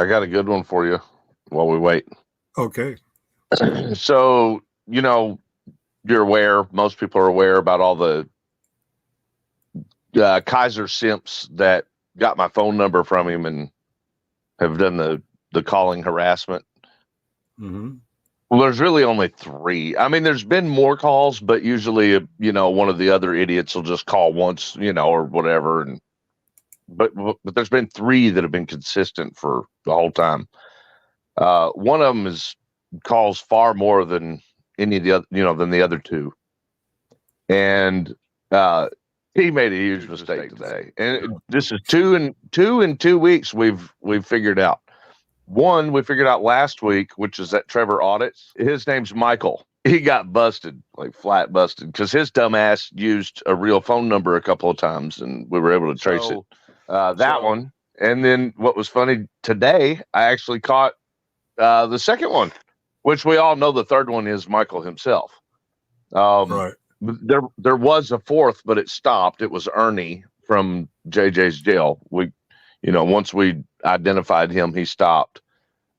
got a good one for you while we wait. Okay. So, you're aware, most people are aware about all the Kaiser simps that got my phone number from him and have done the calling harassment. Mm-hmm. Well, there's really only 3. I mean, there's been more calls, but usually, one of the other idiots will just call once, or whatever. But there's been 3 that have been consistent for the whole time. One of them calls far more than any of the other, than the other 2. And he made a huge mistake today. And this is 2 in 2 weeks we've figured out. One we figured out last week, which is that Trevor Audits. His name's Michael. He got busted, like flat busted, because his dumb ass used a real phone number a couple of times, and we were able to trace it. That one. And then what was funny today, I actually caught the second one, which we all know the third one is Michael himself. Right. There was a fourth, but it stopped. It was Ernie from JJ's jail. Once we identified him, he stopped.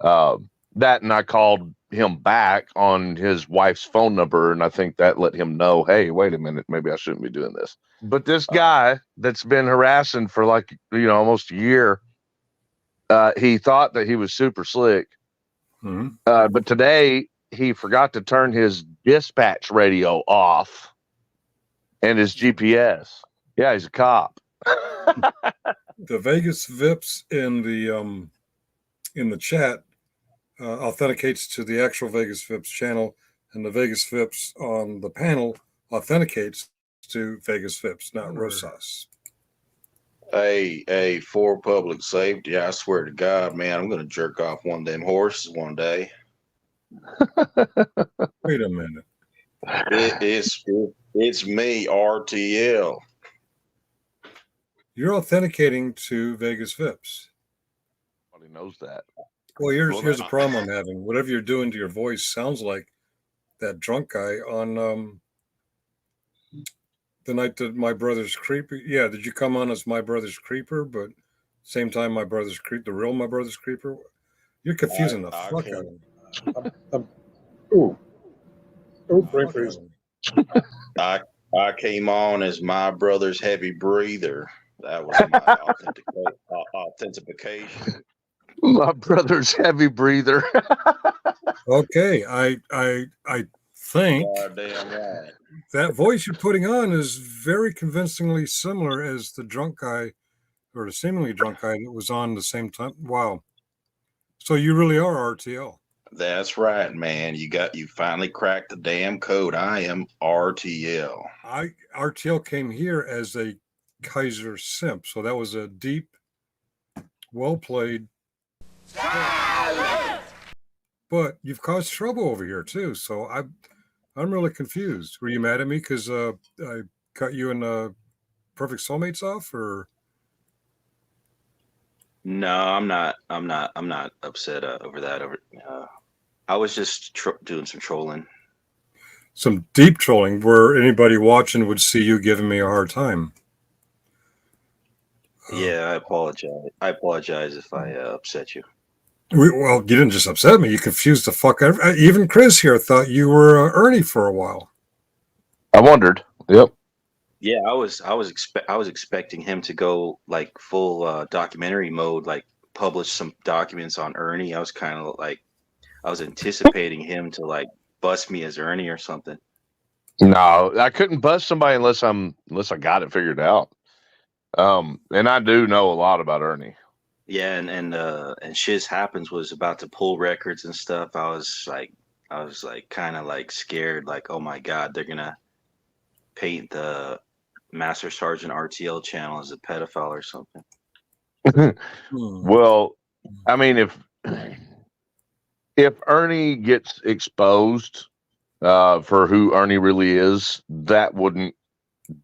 That, and I called him back on his wife's phone number, and I think that let him know, hey, wait a minute, maybe I shouldn't be doing this. But this guy that's been harassing for almost a year, he thought that he was super slick. Mm-hmm. But today he forgot to turn his dispatch radio off and his GPS. Yeah, he's a cop. The Vegas Vips in the chat authenticates to the actual Vegas Vips channel, and the Vegas Vips on the panel authenticates to Vegas Vips, not Rosas. Hey, for public safety, I swear to God, man, I'm going to jerk off one of them horses one day. Wait a minute. It's me, RTL. You're authenticating to Vegas Vips. Nobody knows that. Well, here's a problem I'm having. Whatever you're doing to your voice sounds like that drunk guy on the night that My Brother's Creeper. Yeah, did you come on as My Brother's Creeper, but same time My Brother's Creeper, the real My Brother's Creeper? You're confusing the fuck out of me. Brain freeze. I came on as My Brother's Heavy Breather. That was my authentication. My brother's heavy breather. Okay, I think Damn right. that voice you're putting on is very convincingly similar as the drunk guy, or the seemingly drunk guy that was on the same time. Wow. So you really are RTL. That's right, man. You finally cracked the damn code. I am RTL. RTL came here as a Kaiser simp, so that was a deep, well played. But you've caused trouble over here too, so I'm really confused. Were you mad at me because I cut you and Perfect Soulmates off, or? No, I'm not upset over that. I was just doing some trolling. Some deep trolling where anybody watching would see you giving me a hard time. Yeah, I apologize. I apologize if I upset you. Well, you didn't just upset me. You confused the fuck out of even Chris here thought you were Ernie for a while. I wondered. Yep. Yeah, I was expecting him to go like full documentary mode, like publish some documents on Ernie. I was kind of like, I was anticipating him to like bust me as Ernie or something. No, I couldn't bust somebody unless I got it figured out. And I do know a lot about Ernie. Yeah, and Shiz Happens was about to pull records and stuff. I was like kind of like scared, like, oh my God, they're gonna paint the Master Sergeant RTL channel as a pedophile or something. Well, I mean, if Ernie gets exposed for who Ernie really is, that wouldn't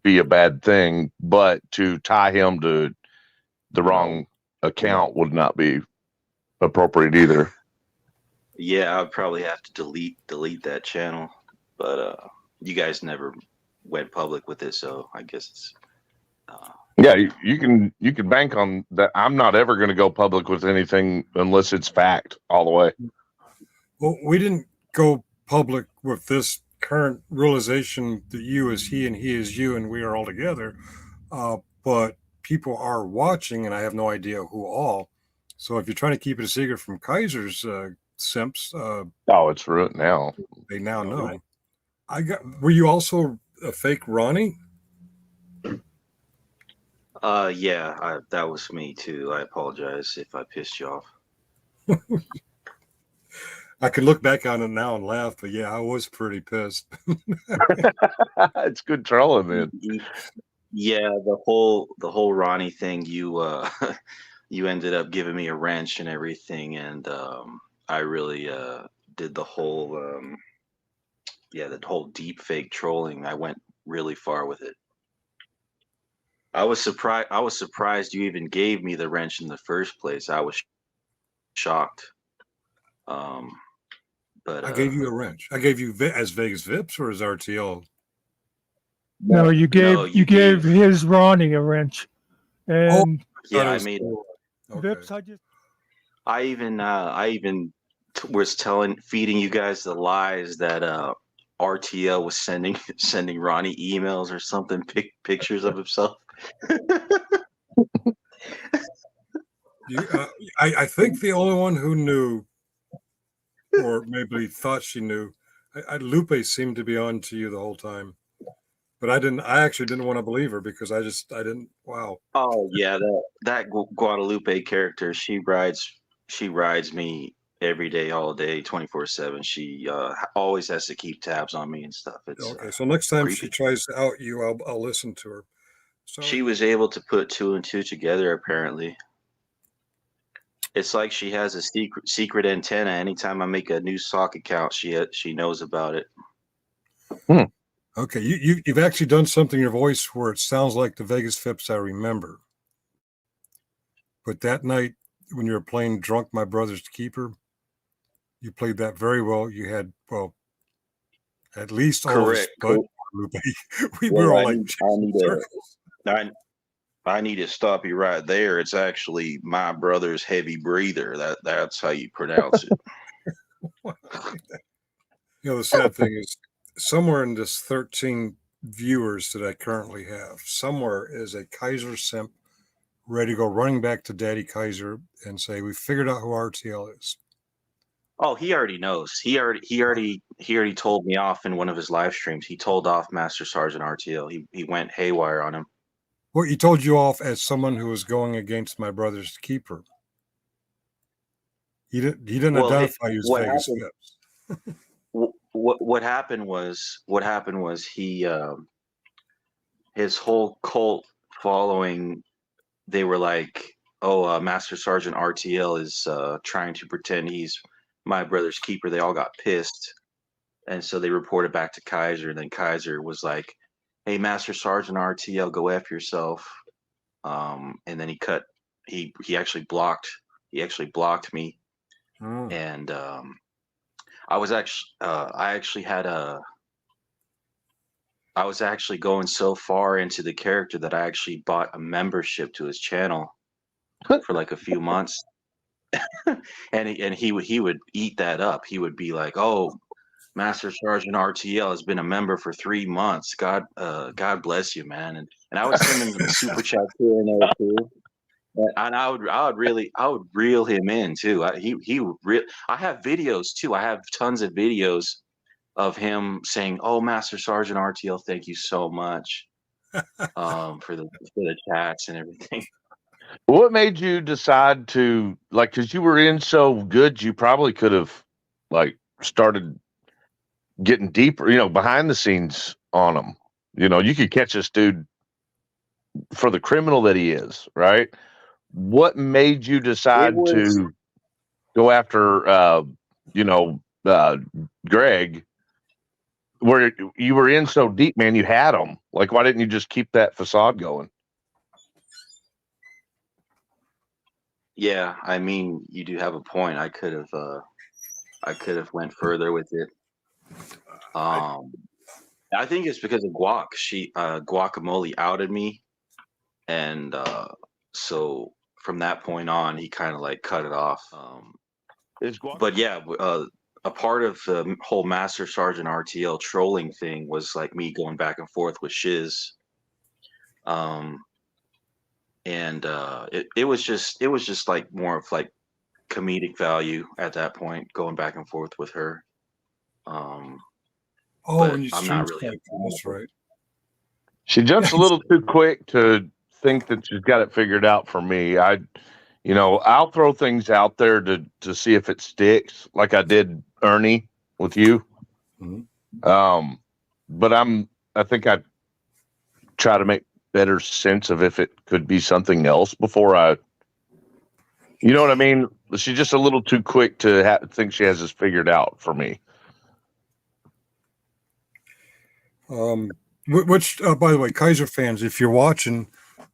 be a bad thing. But to tie him to the wrong account would not be appropriate either. Yeah, I'd probably have to delete that channel, but you guys never went public with it, so I guess Yeah, you can bank on that. I'm not ever going to go public with anything unless it's fact all the way. Well, we didn't go public with this current realization that you is he and he is you and we are all together. But people are watching, and I have no idea who all. So if you're trying to keep it a secret from Kaiser's simps, Oh, it's ruined now. they now know. Were you also a fake Ronnie? Yeah, that was me too. I apologize if I pissed you off. I could look back on it now and laugh, but yeah, I was pretty pissed. It's good trolling, man. Yeah, the whole Ronnie thing, you you ended up giving me a wrench and everything, and I really did the whole the whole deep fake trolling. I went really far with it. I was surprised you even gave me the wrench in the first place. I was shocked. But I gave you a wrench. I gave you as Vegas Vips or as RTL? No, you gave his Ronnie a wrench, and yeah, I made okay. Vips. I even was feeding you guys the lies that RTL was sending Ronnie emails or something, pictures of himself. I think the only one who knew, or maybe thought she knew, Lupe seemed to be on to you the whole time. But I actually didn't want to believe her because I didn't. Wow. Oh yeah, that Guadalupe character, she rides me every day, all day, 24/7. She always has to keep tabs on me and stuff. It's okay. So next time creepy. she tries to out you, I'll listen to her. So she was able to put 2 and 2 together. Apparently, it's like she has a secret antenna. Anytime I make a new sock account, she knows about it. Okay, you've actually done something in your voice where it sounds like the Vegas Fips I remember. But that night when you were playing Drunk My Brother's Keeper, you played that very well. You had, well, at least all Correct. of us, but we were all like circles. I need to stop you right there. It's actually My Brother's Heavy Breather. That's how you pronounce it. You know, the sad thing is, somewhere in this 13 viewers that I currently have, somewhere is a Kaiser simp ready to go running back to Daddy Kaiser and say, we figured out who RTL is. Oh, he already knows. He already told me off in one of his live streams. He told off Master Sergeant RTL. He went haywire on him. Well, he told you off as someone who was going against My Brother's Keeper. He didn't identify you as Vegas Vips. What happened was he his whole cult following, they were like, oh, Master Sergeant RTL is trying to pretend he's My Brother's Keeper. They all got pissed, and so they reported back to Kaiser, and then Kaiser was like, hey, Master Sergeant RTL, go F yourself. And then he actually blocked me. And I was actually going so far into the character that I actually bought a membership to his channel for like a few months. and he would eat that up. He would be like, oh, Master Sergeant RTL has been a member for 3 months. God bless you, man. And I would send him some super chat here and there too. And I would reel him in too. I have videos too. I have tons of videos of him saying, "Oh, Master Sergeant RTL, thank you so much for the chats and everything." What made you decide to, like, because you were in so good, you probably could have like started getting deeper, behind the scenes on him. You could catch this dude for the criminal that he is, right? What made you decide to go after, Greg, where you were in so deep, man? You had him. Like, why didn't you just keep that facade going? Yeah, I mean, you do have a point. I could have went further with it. I think it's because of Guacamole outed me and so from that point on, he kind of like cut it off. But yeah, a part of the whole Master Sergeant RTL trolling thing was like me going back and forth with Shiz. And it was just like more of like comedic value at that point, going back and forth with her. But and you I'm not really. That's right. She jumps a little too quick to think that she's got it figured out for me. I'll throw things out there to see if it sticks, like I did Ernie with you. Mm-hmm. But I think I try to make better sense of if it could be something else before you know what I mean? She's just a little too quick to think she has this figured out for me. Which, by the way, Kaiser fans, if you're watching,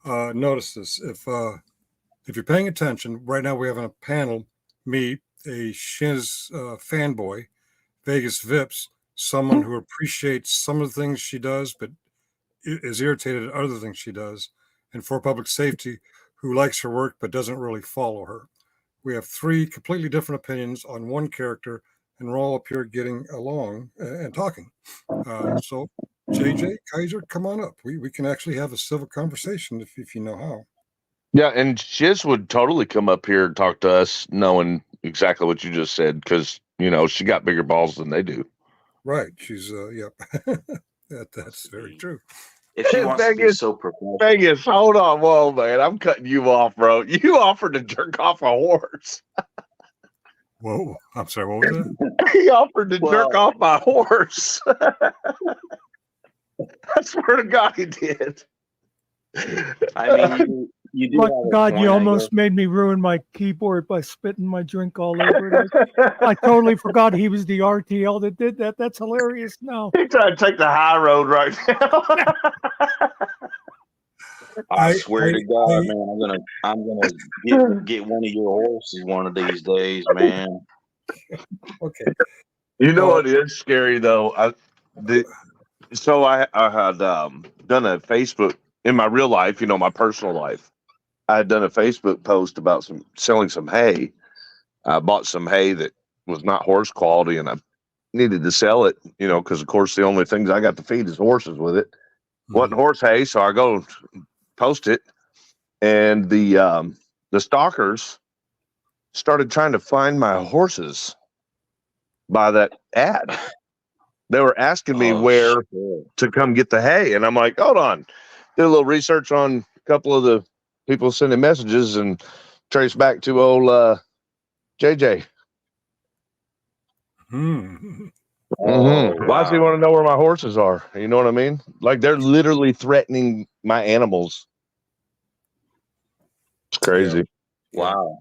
notice this. If you're paying attention, right now we have on a panel me, a Shiz fanboy, Vegas Vips, someone who appreciates some of the things she does, but is irritated at other things she does, and for public safety, who likes her work but doesn't really follow her. We have three completely different opinions on one character, and we're all up here getting along and talking. So, JJ, Kaiser, come on up. We can actually have a civil conversation if you know how. Yeah, and Shiz would totally come up here and talk to us, knowing exactly what you just said, because she got bigger balls than they do. Right. She's yep. That's very true. If she wants to be so professional. Vegas, hold on, whoa, man, I'm cutting you off, bro. You offered to jerk off a horse. Whoa, I'm sorry, what was that? He offered to jerk off my horse. I swear to God, he did. I mean, you do. My God, you almost made me ruin my keyboard by spitting my drink all over it. I totally forgot he was the RTL that did that. That's hilarious. No, he's trying to take the high road right now. I swear to God, man, I'm gonna get one of your horses one of these days, man. Okay. You know what is scary though? I had done a Facebook in my real life, my personal life. I had done a Facebook post about selling some hay. I bought some hay that was not horse quality, and I needed to sell it, because of course the only things I got to feed is horses with it. Mm-hmm. Wasn't horse hay, so I go post it, and the stalkers started trying to find my horses by that ad. They were asking me where to come get the hay, and I'm like, hold on, did a little research on a couple of the people sending messages and trace back to old JJ. Mm-hmm. Mm-hmm. Why does he want to know where my horses are? You know what I mean? Like, they're literally threatening my animals. It's crazy. Yeah. Wow.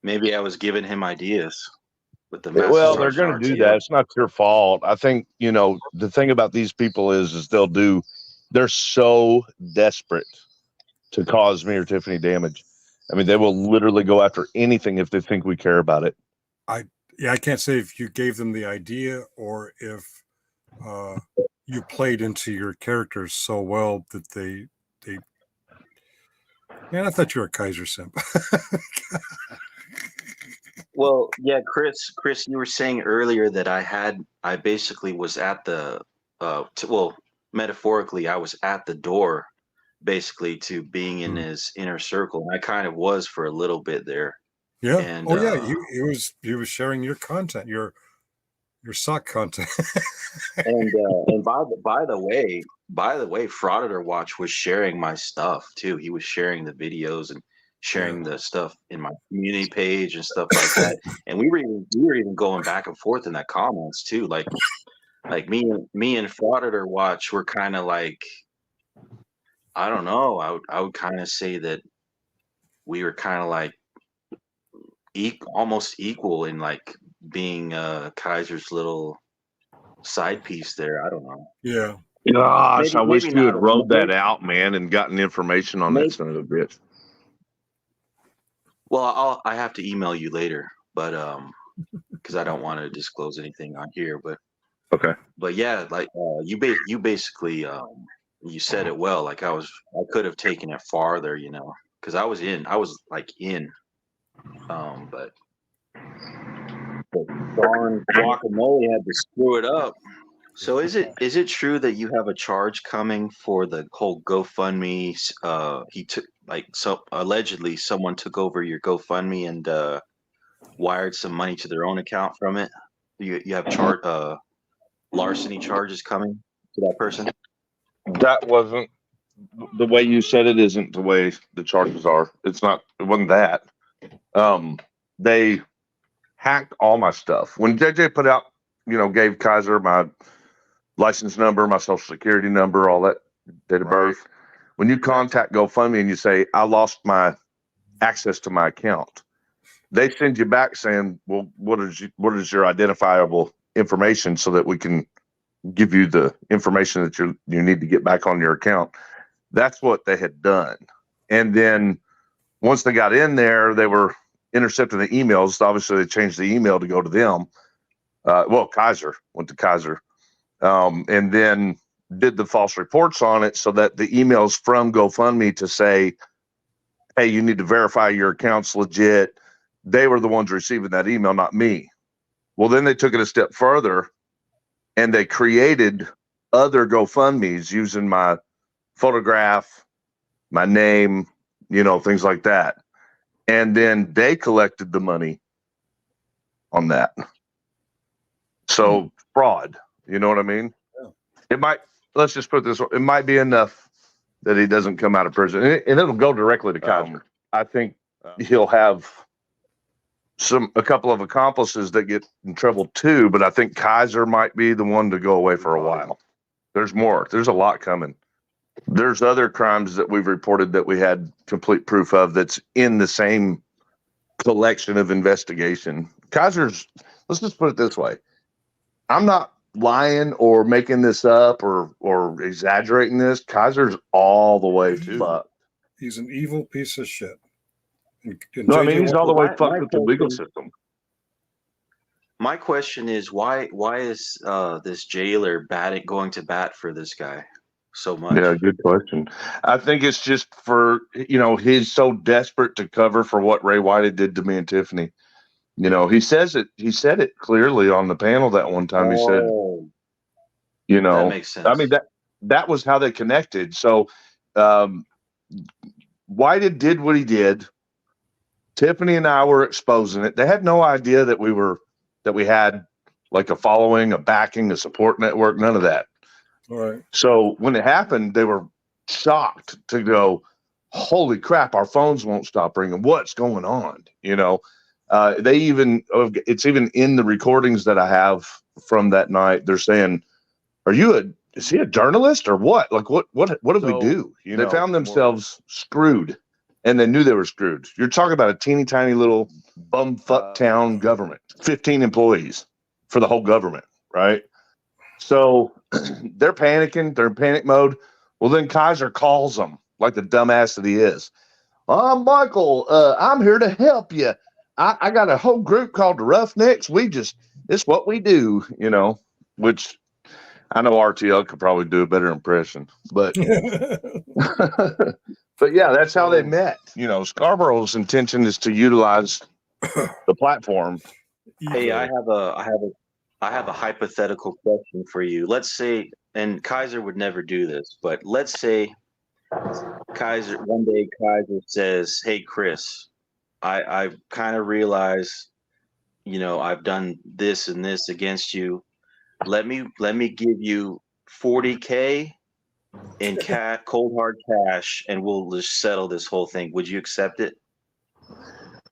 Maybe I was giving him ideas with the well, they're going to do that. It's not your fault. I think, the thing about these people is they're so desperate to cause me or Tiffany damage. I mean, they will literally go after anything if they think we care about it. I can't say if you gave them the idea or if you played into your characters so well that they man, I thought you were a Kaiser simp. Well, yeah, Chris, you were saying earlier that I basically was at the metaphorically, I was at the door basically to being in his inner circle, and I kind of was for a little bit there. Yeah. And, he was sharing your content, your sock content. and by the way, Frauditor Watch was sharing my stuff too. He was sharing the videos and sharing the stuff in my community page and stuff like that. And we were even going back and forth in that comments too. Like me and Frauditor Watch were kind of like, I don't know. I would kind of say that we were kind of like almost equal in like being Kaiser's little side piece there. I don't know. Yeah. Gosh, I wish you had wrote that out, man, and gotten information on that son of a bitch. Well, I have to email you later, but because I don't want to disclose anything on here. But okay. But yeah, like you basically you said it well. Like I could have taken it farther, you know, because I was in. But darn guacamole had to screw it up. So is it true that you have a charge coming for the whole GoFundMe? He took allegedly someone took over your GoFundMe and wired some money to their own account from it. You have larceny charges coming to that person? That wasn't the way you said it. Isn't the way the charges are. It's not. It wasn't that. They hacked all my stuff when JJ put out. Gave Kaiser my license number, my social security number, all that, date of birth. When you contact GoFundMe and you say, I lost my access to my account, they send you back saying, well, what is your identifiable information so that we can give you the information that you need to get back on your account. That's what they had done. And then once they got in there, they were intercepting the emails. Obviously, they changed the email to go to them. Kaiser went to Kaiser. And then did the false reports on it so that the emails from GoFundMe to say, hey, you need to verify your account's legit. They were the ones receiving that email, not me. Well, then they took it a step further and they created other GoFundMes using my photograph, my name, things like that. And then they collected the money on that. So fraud. You know what I mean? Yeah. It might, let's just put this, it might be enough that he doesn't come out of prison. And it'll go directly to Kaiser. I think he'll have a couple of accomplices that get in trouble too, but I think Kaiser might be the one to go away for a while. There's more. There's a lot coming. There's other crimes that we've reported that we had complete proof of that's in the same collection of investigation. Kaiser's, let's just put it this way. I'm not lying or making this up or exaggerating this. Kaiser's all the way fucked. He's an evil piece of shit. And no, I mean he's all the way fucked with the legal system. My question is why is this jailer going to bat for this guy so much? Yeah, good question. I think it's just for he's so desperate to cover for what Ray White did to me and Tiffany. He said it clearly on the panel that one time. He said, that makes sense. I mean, that was how they connected. So, White did what he did. Tiffany and I were exposing it. They had no idea that we had like a following, a backing, a support network, none of that. All right. So when it happened, they were shocked to go, holy crap, our phones won't stop ringing. What's going on? It's even in the recordings that I have from that night. They're saying, is he a journalist or what? Like, what did we do? They found themselves screwed and they knew they were screwed. You're talking about a teeny tiny little bumfuck town government, 15 employees for the whole government. Right. So they're panicking. They're in panic mode. Well, then Kaiser calls them like the dumbass that he is. I'm Michael. I'm here to help you. I got a whole group called the Roughnecks. It's what we do, which I know RTL could probably do a better impression, but, but yeah, that's how they met. Scarborough's intention is to utilize the platform. Hey, I have a hypothetical question for you. Let's say, and Kaiser would never do this, but let's say one day Kaiser says, hey, Chris, I kind of realize, I've done this and this against you. Let me give you $40K in cold hard cash, and we'll just settle this whole thing. Would you accept it?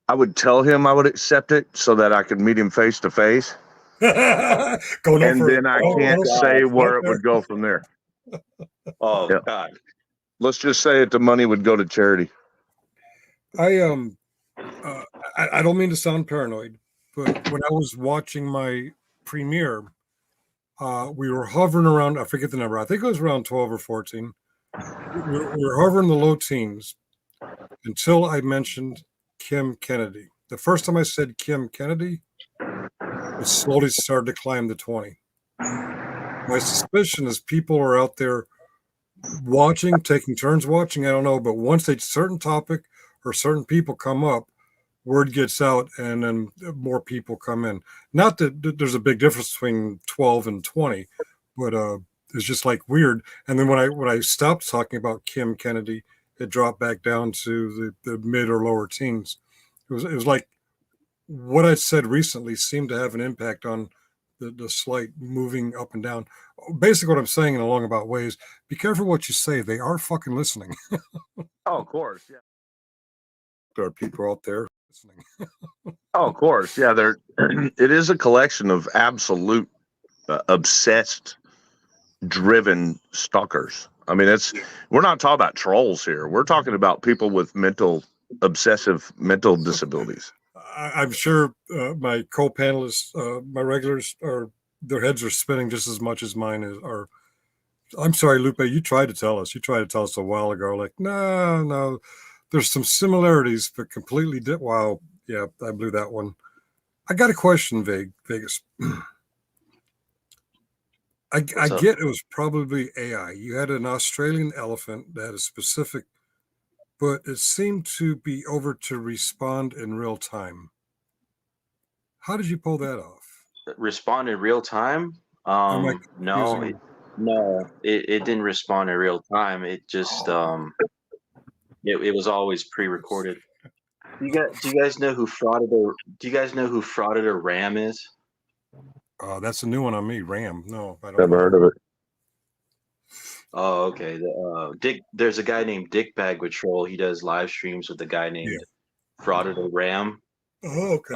I would tell him I would accept it so that I could meet him face to face. And then I can't say where it would go from there. Oh, yeah. God. Let's just say that the money would go to charity. I don't mean to sound paranoid, but when I was watching my premiere, we were hovering around, I forget the number, I think it was around 12 or 14. We were hovering the low teens until I mentioned Kim Kennedy. The first time I said Kim Kennedy, it slowly started to climb to 20. My suspicion is people are out there watching, taking turns watching. I don't know, but once a certain topic or certain people come up, word gets out, and then more people come in. Not that there's a big difference between 12 and 20, but it's just like weird. And then when I stopped talking about Kim Kennedy, it dropped back down to the mid or lower teens. It was like what I said recently seemed to have an impact on the slight moving up and down. Basically, what I'm saying in a long about ways, be careful what you say. They are fucking listening. Oh, of course. Yeah. There are people out there listening. Oh, of course. Yeah. There, it is a collection of absolute obsessed, driven stalkers. I mean, we're not talking about trolls here. We're talking about people with obsessive mental disabilities. I'm sure my co-panelists, my regulars, their heads are spinning just as much as mine are. I'm sorry, Lupe. You tried to tell us. You tried to tell us a while ago. Like, no. There's some similarities, but completely wow. Yeah, I blew that one. I got a question, Vegas. I get it was probably AI. You had an Australian elephant that is specific, but it seemed to be over to respond in real time. How did you pull that off? Respond in real time? No, it didn't respond in real time. It just it was always pre-recorded. Do you guys know who frauded a ram is? That's a new one on me. Ram. No, I don't. Never heard of it. Oh, okay. There's a guy named Dick Bag with Troll. He does live streams with a guy named Frauded a Ram. Oh, okay.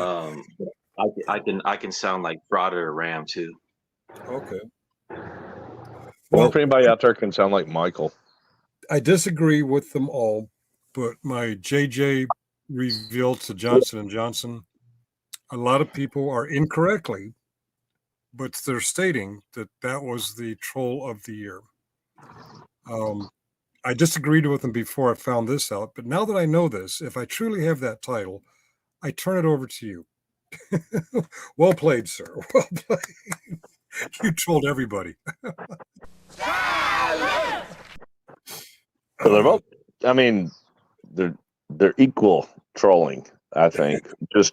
I can sound like Frauded a Ram too. Okay. Well, if anybody out there can sound like Michael. I disagree with them all, but my JJ reveal to Johnson & Johnson, a lot of people are incorrectly, but they're stating that was the troll of the year. I disagreed with them before I found this out, but now that I know this, if I truly have that title, I turn it over to you. Well played, sir. Well played. You trolled everybody. So they're both. I mean, they're equal trolling. I think just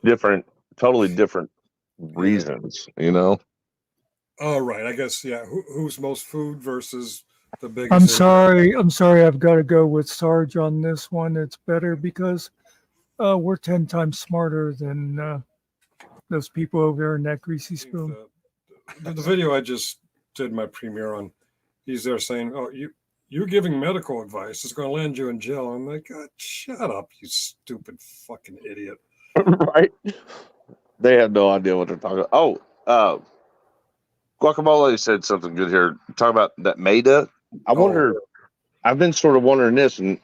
totally different reasons. You know. All right. I guess who's most food versus the biggest. I'm sorry. I've got to go with Sarge on this one. It's better because we're 10 times smarter than those people over there in that greasy spoon. The video I just did my premiere on, he's there saying, "Oh, you're giving medical advice. It's going to land you in jail." I'm like, God, shut up, you stupid fucking idiot. Right? They have no idea what they're talking about. Oh, Guacamole said something good here. Talk about that Meta. I wonder. I've been sort of wondering this, and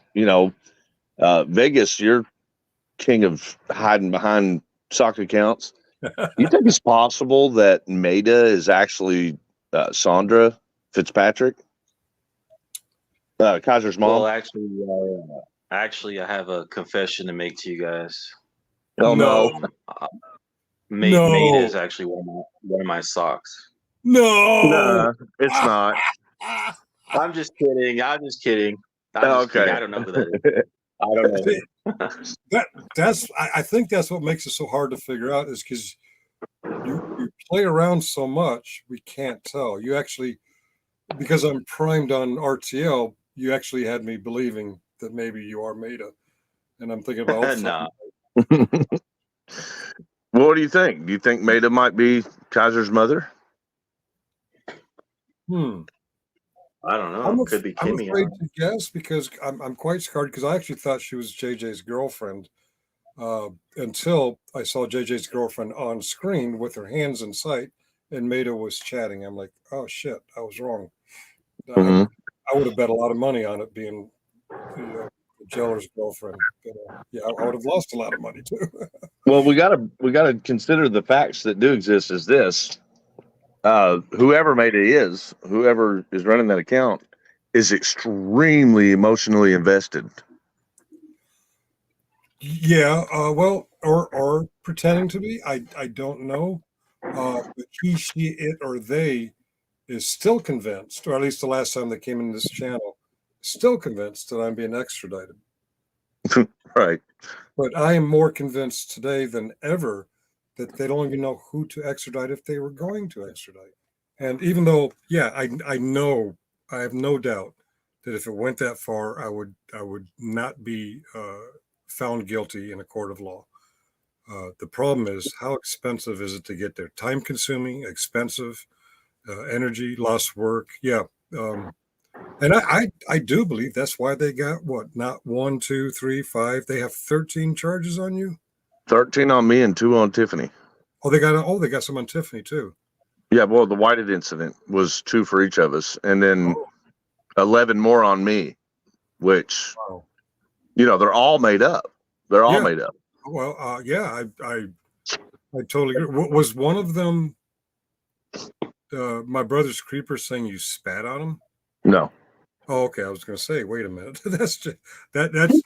Vegas, you're king of hiding behind sock accounts. You think it's possible that Meta is actually Sandra Fitzpatrick, Kaiser's mom? Well, actually, I have a confession to make to you guys. Oh no! Meta is actually one of my socks. No, it's not. I'm just kidding. Okay. I don't know who that is. I don't know. I think that's what makes it so hard to figure out is because you play around so much, we can't tell. You actually, because I'm primed on RTL, you actually had me believing that maybe you are Meta, and I'm thinking about nah. What do you think? Do you think Meta might be Kaiser's mother? I don't know. Could be Kimmy. I'm afraid to guess because I'm quite scared because I actually thought she was JJ's girlfriend until I saw JJ's girlfriend on screen with her hands in sight and Meta was chatting. I'm like, oh shit, I was wrong. I would have bet a lot of money on it being Jeller's girlfriend. But, I would have lost a lot of money too. Well, we gotta consider the facts that do exist. Is this? Whoever whoever is running that account is extremely emotionally invested. Yeah, well, or pretending to be. I don't know. But he, she, it, or they is still convinced, or at least the last time they came in this channel, still convinced that I'm being extradited. Right. But I am more convinced today than ever that they don't even know who to extradite if they were going to extradite. And even though, yeah, I know, I have no doubt that if it went that far, I would not be found guilty in a court of law. The problem is, how expensive is it to get there? Time consuming, expensive, energy, lost work. Yeah. And I do believe that's why they got what, not 1, 2, 3, 5. They have 13 charges on you. 13 on me and 2 on Tiffany. Oh, they got some on Tiffany too. Yeah, well, the Whited incident was 2 for each of us, and then 11 more on me, which, Wow. they're all made up. They're all made up. Well, yeah, I totally agree. Was one of them my brother's creeper saying you spat on him? No. Oh, okay. I was going to say, wait a minute. That's just that's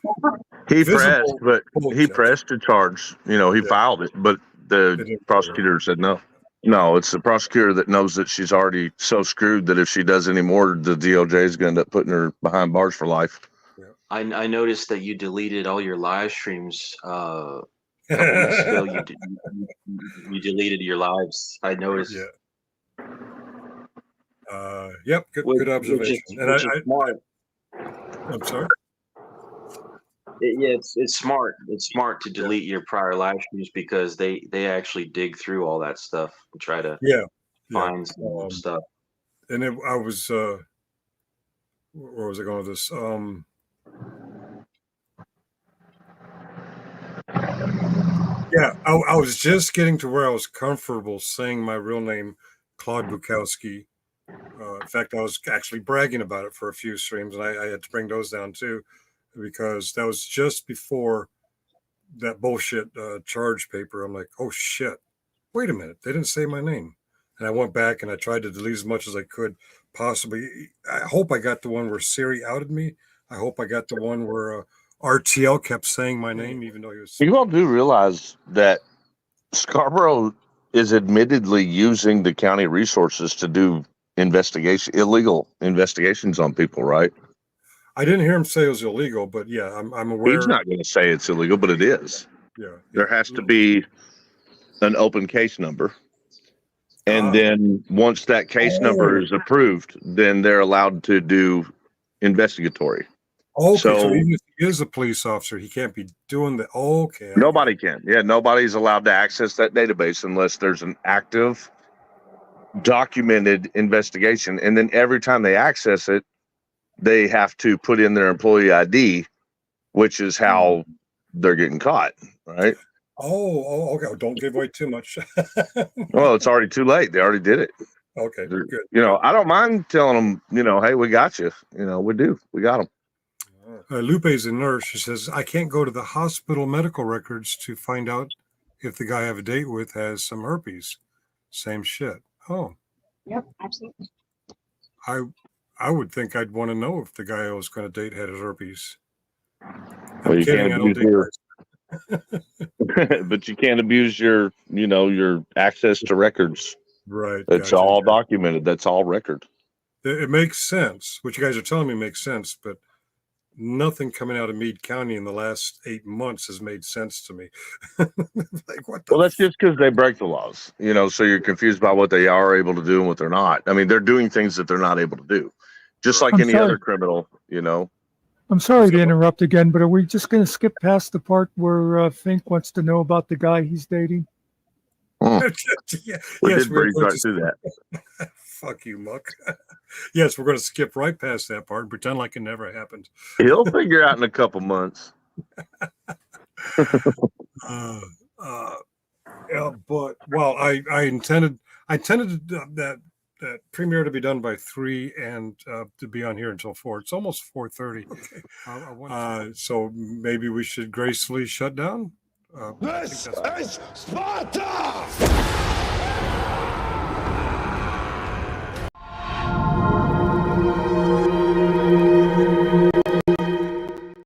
He visible pressed, but he bullshit. pressed to charge. He filed it, but the prosecutor said no. No, it's the prosecutor that knows that she's already so screwed that if she does any more, the DOJ is going to end up putting her behind bars for life. Yeah. I noticed that you deleted all your live streams a couple weeks ago. You deleted your lives. I noticed. Yeah. Yep. Good observation. Which is smart. I'm sorry. It's smart. It's smart to delete your prior live streams because they actually dig through all that stuff and try to find some stuff. And I was where was I going with this? Yeah, I was just getting to where I was comfortable saying my real name, Claude Bukowski. In fact, I was actually bragging about it for a few streams, and I had to bring those down too, because that was just before that bullshit charge paper. I'm like, oh shit, wait a minute, they didn't say my name. And I went back and I tried to delete as much as I could possibly. I hope I got the one where Siri outed me. I hope I got the one where RTL kept saying my name, even though he was. You all do realize that Scarborough is admittedly using the county resources to do illegal investigations on people, right? I didn't hear him say it was illegal, but yeah, I'm aware. He's not going to say it's illegal, but it is. Yeah. There has to be an open case number. And then once that case number is approved, then they're allowed to do investigatory. Okay, so even if he is a police officer, he can't be doing the. Okay. Nobody can. Yeah, nobody's allowed to access that database unless there's an active, documented investigation. And then every time they access it, they have to put in their employee ID, which is how they're getting caught, right? Oh, okay. Don't give away too much. Well, it's already too late. They already did it. Okay, good. I don't mind telling them, hey, we got you. We do. We got them. Lupe's a nurse. She says, I can't go to the hospital medical records to find out if the guy I have a date with has some herpes. Same shit. Oh. Yep, absolutely. I would think I'd want to know if the guy I was going to date had his herpes. Well, you can't abuse but you can't abuse your access to records. Right. It's all documented. That's all record. It makes sense. What you guys are telling me makes sense, but nothing coming out of Meade County in the last 8 months has made sense to me. Like, what the that's just because they break the laws, so you're confused about what they are able to do and what they're not. I mean, they're doing things that they're not able to do, just like any other criminal, I'm sorry to interrupt again, but are we just going to skip past the part where Fink wants to know about the guy he's dating? We did breeze right through that. Fuck you, Muck. Yes, we're going to skip right past that part and pretend like it never happened. He'll figure out in a couple months. But I intended that premiere to be done by 3 and to be on here until 4. It's almost 4:30. Okay. So maybe we should gracefully shut down. This is Sparta!